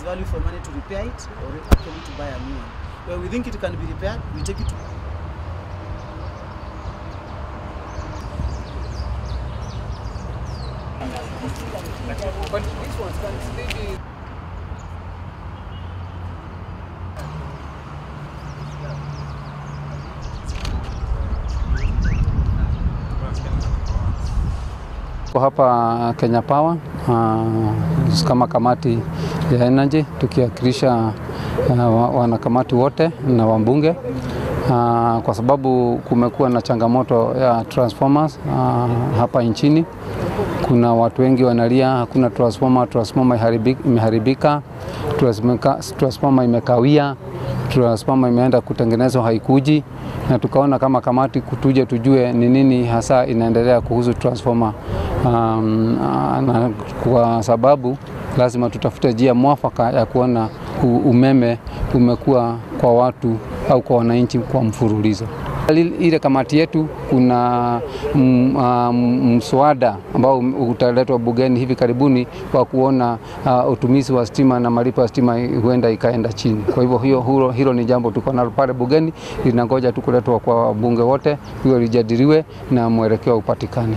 value for money to repair it or actually to buy a new one. Where we think it can be repaired, we take it to but this one's can maybe hapa Kenya Power kama kamati ya energy tukiwakilisha wanakamati wote na wabunge kwa sababu kumekuwa na changamoto ya transformers hapa nchini. Kuna watu wengi wanalia hakuna transformer imeharibika, transformer imekawia, transformer imeenda kutengenezwa haikuji, na tukaona kama kamati kutuje tujue ni nini hasa inaendelea kuhusu transformer. Na kwa sababu lazima tutafute njia mwafaka ya kuona umeme umekuwa kwa watu au kwa wananchi kwa mfululizo. Ile kamati yetu kuna mswada ambao utaletwa bungeni hivi karibuni kwa kuona utumizi wa stima na malipo ya stima huenda ikaenda chini. Kwa hivyo hilo ni jambo tuko nalo pale bungeni, linangoja tu kuletwa kwa bunge wote, hiyo lijadiliwe na mwelekeo upatikane.